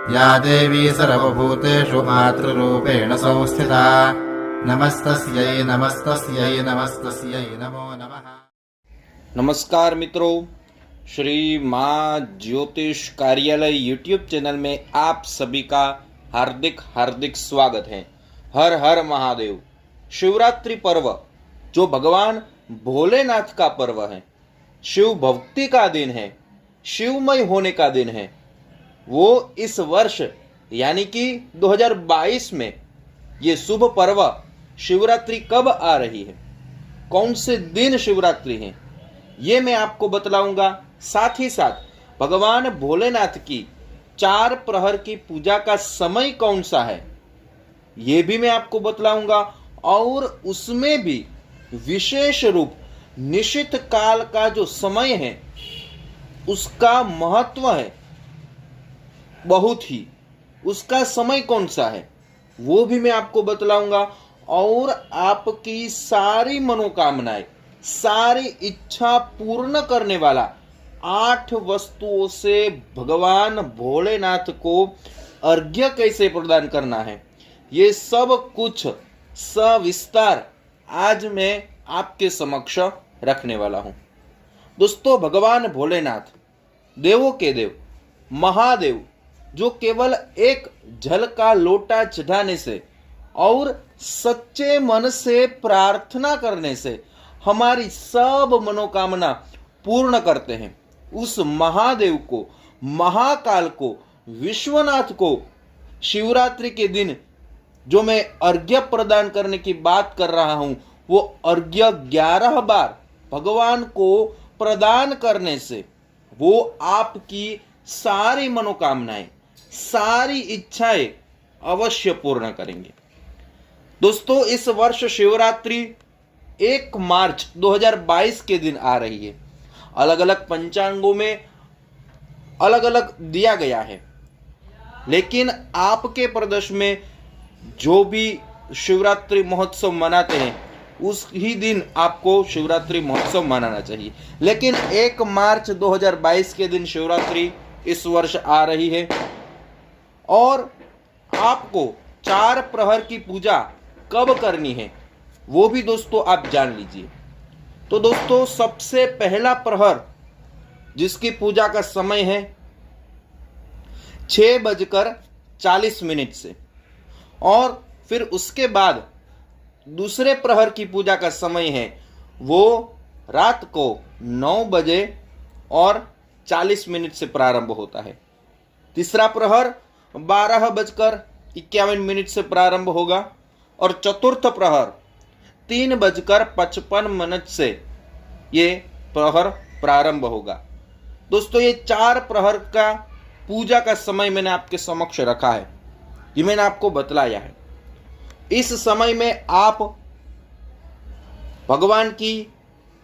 या देवी सर्वभूतेषु मातृरूपेण संस्थिता। नमस्तस्यै नमस्तस्यै नमस्तस्यै नमो नमः। नमस्कार मित्रों, श्री माँ ज्योतिष कार्यालय यूट्यूब चैनल में आप सभी का हार्दिक हार्दिक स्वागत है। हर हर महादेव। शिवरात्रि पर्व जो भगवान भोलेनाथ का पर्व है, शिव भक्ति का दिन है, शिवमय होने का दिन है, वो इस वर्ष यानी कि 2022 में ये शुभ पर्व शिवरात्रि कब आ रही है, कौन से दिन शिवरात्रि है, ये मैं आपको बतलाऊंगा। साथ ही साथ भगवान भोलेनाथ की 4 प्रहर की पूजा का समय कौन सा है, ये भी मैं आपको बतलाऊंगा। और उसमें भी विशेष रूप निशित काल का जो समय है उसका महत्व है बहुत ही, उसका समय कौन सा है वो भी मैं आपको बतलाऊंगा। और आपकी सारी मनोकामनाएं, सारी इच्छा पूर्ण करने वाला 8 वस्तुओं से भगवान भोलेनाथ को अर्घ्य कैसे प्रदान करना है, ये सब कुछ सविस्तार आज मैं आपके समक्ष रखने वाला हूं। दोस्तों, भगवान भोलेनाथ देवों के देव महादेव, जो केवल एक जल का लोटा चढ़ाने से और सच्चे मन से प्रार्थना करने से हमारी सब मनोकामना पूर्ण करते हैं, उस महादेव को, महाकाल को, विश्वनाथ को शिवरात्रि के दिन जो मैं अर्घ्य प्रदान करने की बात कर रहा हूं, वो अर्घ्य 11 बार भगवान को प्रदान करने से वो आपकी सारी मनोकामनाएं, सारी इच्छाएं अवश्य पूर्ण करेंगे। दोस्तों, इस वर्ष शिवरात्रि 1 मार्च 2022 के दिन आ रही है। अलग अलग पंचांगों में अलग अलग दिया गया है, लेकिन आपके प्रदेश में जो भी शिवरात्रि महोत्सव मनाते हैं उस ही दिन आपको शिवरात्रि महोत्सव मनाना चाहिए। लेकिन 1 मार्च 2022 के दिन शिवरात्रि इस वर्ष आ रही है और आपको 4 प्रहर की पूजा कब करनी है वो भी दोस्तों आप जान लीजिए। तो दोस्तों, सबसे पहला प्रहर जिसकी पूजा का समय है 6:40 से, और फिर उसके बाद दूसरे प्रहर की पूजा का समय है वो रात को 9:40 से प्रारंभ होता है। तीसरा प्रहर 12:51 से प्रारंभ होगा और चतुर्थ प्रहर 3:55 से ये प्रहर प्रारंभ होगा। दोस्तों, ये 4 प्रहर का पूजा का समय मैंने आपके समक्ष रखा है, ये मैंने आपको बतलाया है। इस समय में आप भगवान की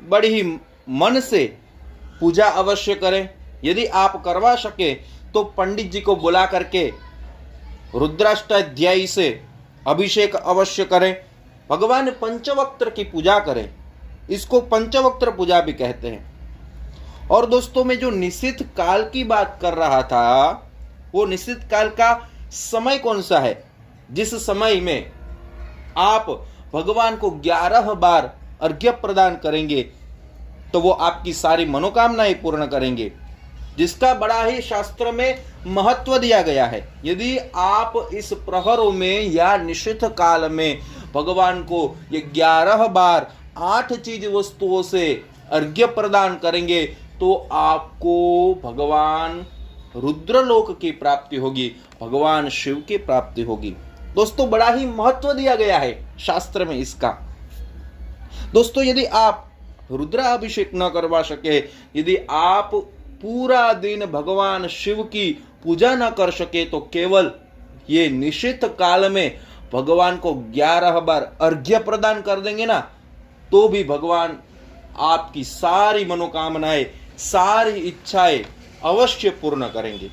बड़ी ही मन से पूजा अवश्य करें। यदि आप करवा सके तो पंडित जी को बुला करके रुद्राष्टाध्यायी से अभिषेक अवश्य करें। भगवान पंचवक्त्र की पूजा करें, इसको पंचवक्त्र पूजा भी कहते हैं। और दोस्तों, मैं जो निश्चित काल की बात कर रहा था, वो निश्चित काल का समय कौन सा है जिस समय में आप भगवान को 11 बार अर्घ्य प्रदान करेंगे तो वो आपकी सारी मनोकामनाएं पूर्ण करेंगे, जिसका बड़ा ही शास्त्र में महत्व दिया गया है। यदि आप इस प्रहरों में या निश्चित काल में भगवान को ये 11 बार 8 चीज वस्तुओं से अर्घ्य प्रदान करेंगे तो आपको भगवान रुद्रलोक की प्राप्ति होगी, भगवान शिव की प्राप्ति होगी। दोस्तों, बड़ा ही महत्व दिया गया है शास्त्र में इसका। दोस्तों, यदि आप रुद्राभिषेक न करवा सके, यदि आप पूरा दिन भगवान शिव की पूजा न कर सके, तो केवल ये निश्चित काल में भगवान को 11 बार अर्घ्य प्रदान कर देंगे ना, तो भी भगवान आपकी सारी मनोकामनाएं, सारी इच्छाएं अवश्य पूर्ण करेंगे।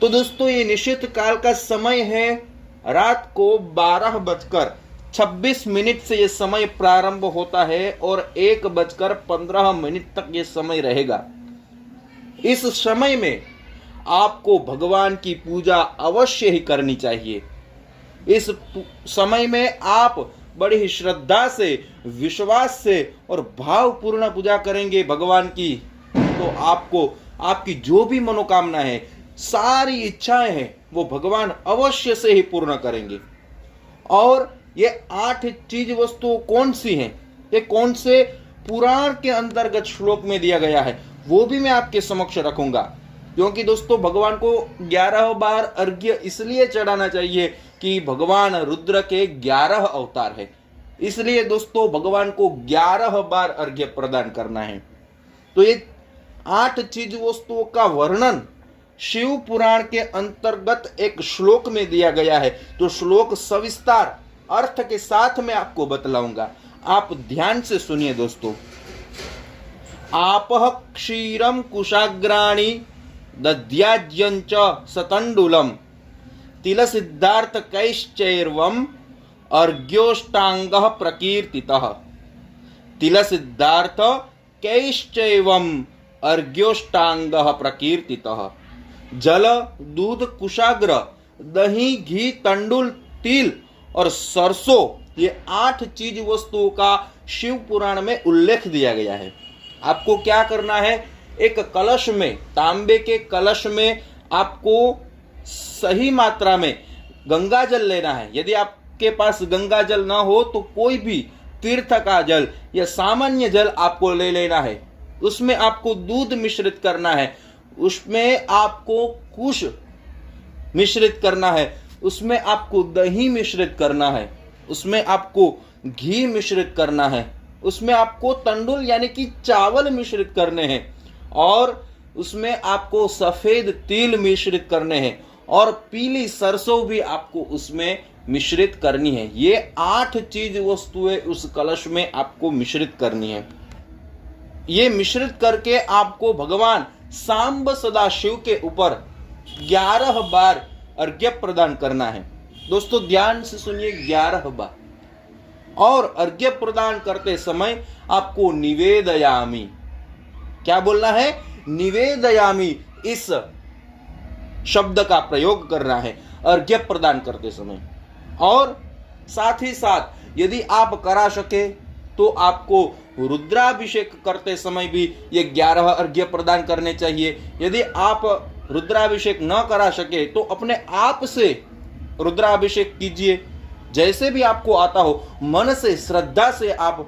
तो दोस्तों, ये निश्चित काल का समय है रात को 12:26 से ये समय प्रारंभ होता है और 1:15 तक ये समय रहेगा। इस समय में आपको भगवान की पूजा अवश्य ही करनी चाहिए। इस समय में आप बड़ी ही श्रद्धा से, विश्वास से और भावपूर्ण पूजा करेंगे भगवान की, तो आपको आपकी जो भी मनोकामना है, सारी इच्छाएं हैं, वो भगवान अवश्य से ही पूर्ण करेंगे। और ये 8 चीज वस्तु कौन सी हैं, ये कौन से पुराण के अंतर्गत श्लोक में दिया गया है, वो भी मैं आपके समक्ष रखूंगा। क्योंकि दोस्तों भगवान को 11 बार अर्घ्य इसलिए चढ़ाना चाहिए कि भगवान रुद्र के 11 अवतार है, इसलिए दोस्तों भगवान को 11 बार अर्घ्य प्रदान करना है। तो ये 8 चीज वस्तुओं का वर्णन शिव पुराण के अंतर्गत एक श्लोक में दिया गया है। तो श्लोक सविस्तार अर्थ के साथ में आपको बतलाऊंगा, आप ध्यान से सुनिए दोस्तों। आपह क्षीरम कुशाग्राणी दध्याज्यंच सतंडुलम तिल सिद्धार्थ कैश्चैर्वम अर्घ्योष्टांगः प्रकीर्तितः। तिल सिद्धार्थ कैश्चैवम अर्घ्योष्टांगः प्रकीर्तितः। जल, दूध, कुशाग्र, दही, घी, तंडुल, तिल और सरसों, ये 8 चीज वस्तुओं का शिव पुराण में उल्लेख दिया गया है। आपको क्या करना है, एक कलश में, तांबे के कलश में आपको सही मात्रा में गंगा जल लेना है। यदि आपके पास गंगा जल ना हो तो कोई भी तीर्थ का जल या सामान्य जल आपको ले लेना है। उसमें आपको दूध मिश्रित करना है, उसमें आपको कुश मिश्रित करना है, उसमें आपको दही मिश्रित करना है, उसमें आपको घी मिश्रित करना है, उसमें आपको तंडुल यानी कि चावल मिश्रित करने हैं, और उसमें आपको सफेद तिल मिश्रित करने हैं, और पीली सरसों भी आपको उसमें मिश्रित करनी है। ये 8 चीज वस्तुएं उस कलश में आपको मिश्रित करनी है। ये मिश्रित करके आपको भगवान सांब सदाशिव के ऊपर 11 बार अर्घ्य प्रदान करना है। दोस्तों ध्यान से सुनिए, 11 बार। और अर्घ्य प्रदान करते समय आपको निवेदयामी, क्या बोलना है, निवेदयामी, इस शब्द का प्रयोग करना है अर्घ्य प्रदान करते समय। और साथ ही साथ यदि आप करा सके तो आपको रुद्राभिषेक करते समय भी ये 11 अर्घ्य प्रदान करने चाहिए। यदि आप रुद्राभिषेक न करा सके तो अपने आप से रुद्राभिषेक कीजिए, जैसे भी आपको आता हो, मन से, श्रद्धा से आप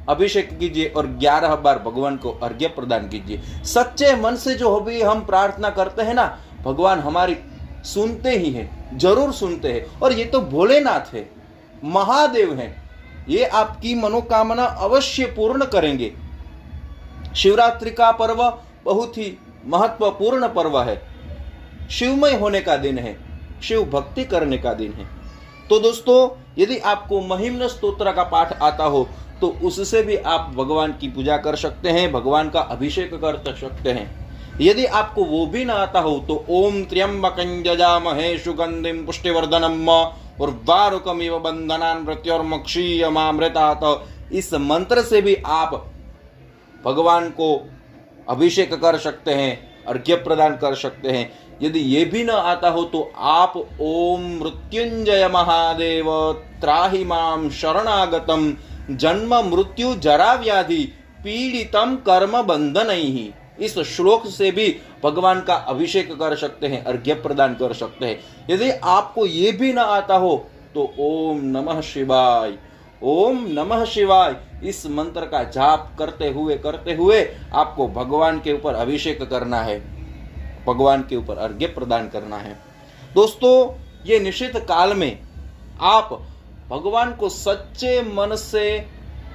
अभिषेक कीजिए और 11 बार भगवान को अर्घ्य प्रदान कीजिए। सच्चे मन से जो भी हम प्रार्थना करते हैं ना, भगवान हमारी सुनते ही हैं, जरूर सुनते हैं। और ये तो भोलेनाथ है, महादेव हैं, ये आपकी मनोकामना अवश्य पूर्ण करेंगे। शिवरात्रि का पर्व बहुत ही महत्वपूर्ण पर्व है, शिवमय होने का दिन है, शिव भक्ति करने का दिन है। तो दोस्तों यदि आपको महिम्न स्तोत्र का पाठ आता हो तो उससे भी आप भगवान की पूजा कर सकते हैं, भगवान का अभिषेक कर सकते हैं। यदि आपको वो भी ना आता हो तो ओम त्र्यंबकं यजामहे सुगंधिं पुष्टिवर्धनम् उर्वारुकमिव बन्धनान् मृत्योर्मुक्षीयमामृतात्, इस मंत्र से भी आप भगवान को अभिषेक कर सकते हैं, अर्घ्य प्रदान कर सकते हैं। यदि ये भी न आता हो तो आप ओम मृत्युंजय महादेव त्राहि मां शरणागतम जन्म मृत्यु जरा व्याधि पीड़ितम कर्म बंधनैहि, इस श्लोक से भी भगवान का अभिषेक कर सकते हैं, अर्घ्य प्रदान कर सकते हैं। यदि आपको ये भी ना आता हो तो ओम नमः शिवाय, ओम नमः शिवाय, इस मंत्र का जाप करते हुए आपको भगवान के ऊपर अभिषेक करना है, भगवान के ऊपर अर्घ्य प्रदान करना है। दोस्तों ये निश्चित काल में आप भगवान को सच्चे मन से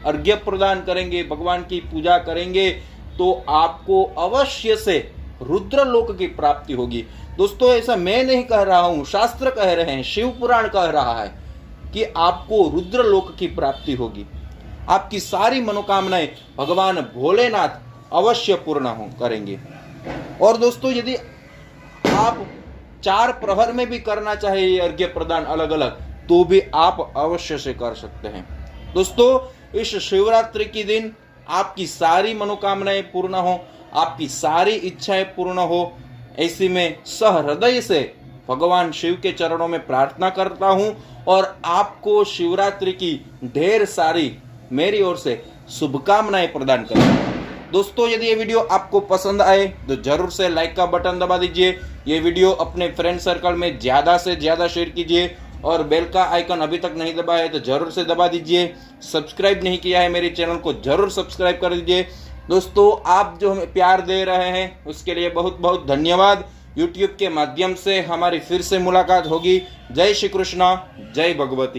अर्घ्य प्रदान करेंगे, भगवान की पूजा करेंगे तो आपको अवश्य से रुद्र लोक की प्राप्ति होगी। दोस्तों ऐसा मैं नहीं कह रहा हूं, शास्त्र कह रहे हैं, शिव पुराण कह रहा है कि आपको रुद्र लोक की प्राप्ति होगी। आपकी सारी मनोकामनाएं भगवान भोलेनाथ अवश्य पूर्ण करेंगे। और दोस्तों यदि आप 4 प्रहर में भी करना चाहे ये अर्घ्य प्रदान अलग अलग, तो भी आप अवश्य से कर सकते हैं। दोस्तों इस शिवरात्रि के दिन आपकी सारी मनोकामनाएं पूर्ण हो, आपकी सारी इच्छाएं पूर्ण हो ऐसी में सहृदय से भगवान शिव के चरणों में प्रार्थना करता हूं और आपको शिवरात्रि की ढेर सारी मेरी ओर से शुभकामनाएं प्रदान करता हूं। दोस्तों, यदि ये वीडियो आपको पसंद आए तो जरूर से लाइक का बटन दबा दीजिए। ये वीडियो अपने फ्रेंड सर्कल में ज्यादा से ज्यादा शेयर कीजिए और बेल का आइकन अभी तक नहीं दबाया है तो जरूर से दबा दीजिए। सब्सक्राइब नहीं किया है मेरे चैनल को जरूर सब्सक्राइब कर दीजिए। दोस्तों, आप जो हमें प्यार दे रहे हैं उसके लिए बहुत बहुत धन्यवाद। YouTube के माध्यम से हमारी फिर से मुलाकात होगी। जय श्री कृष्णा, जय भगवती।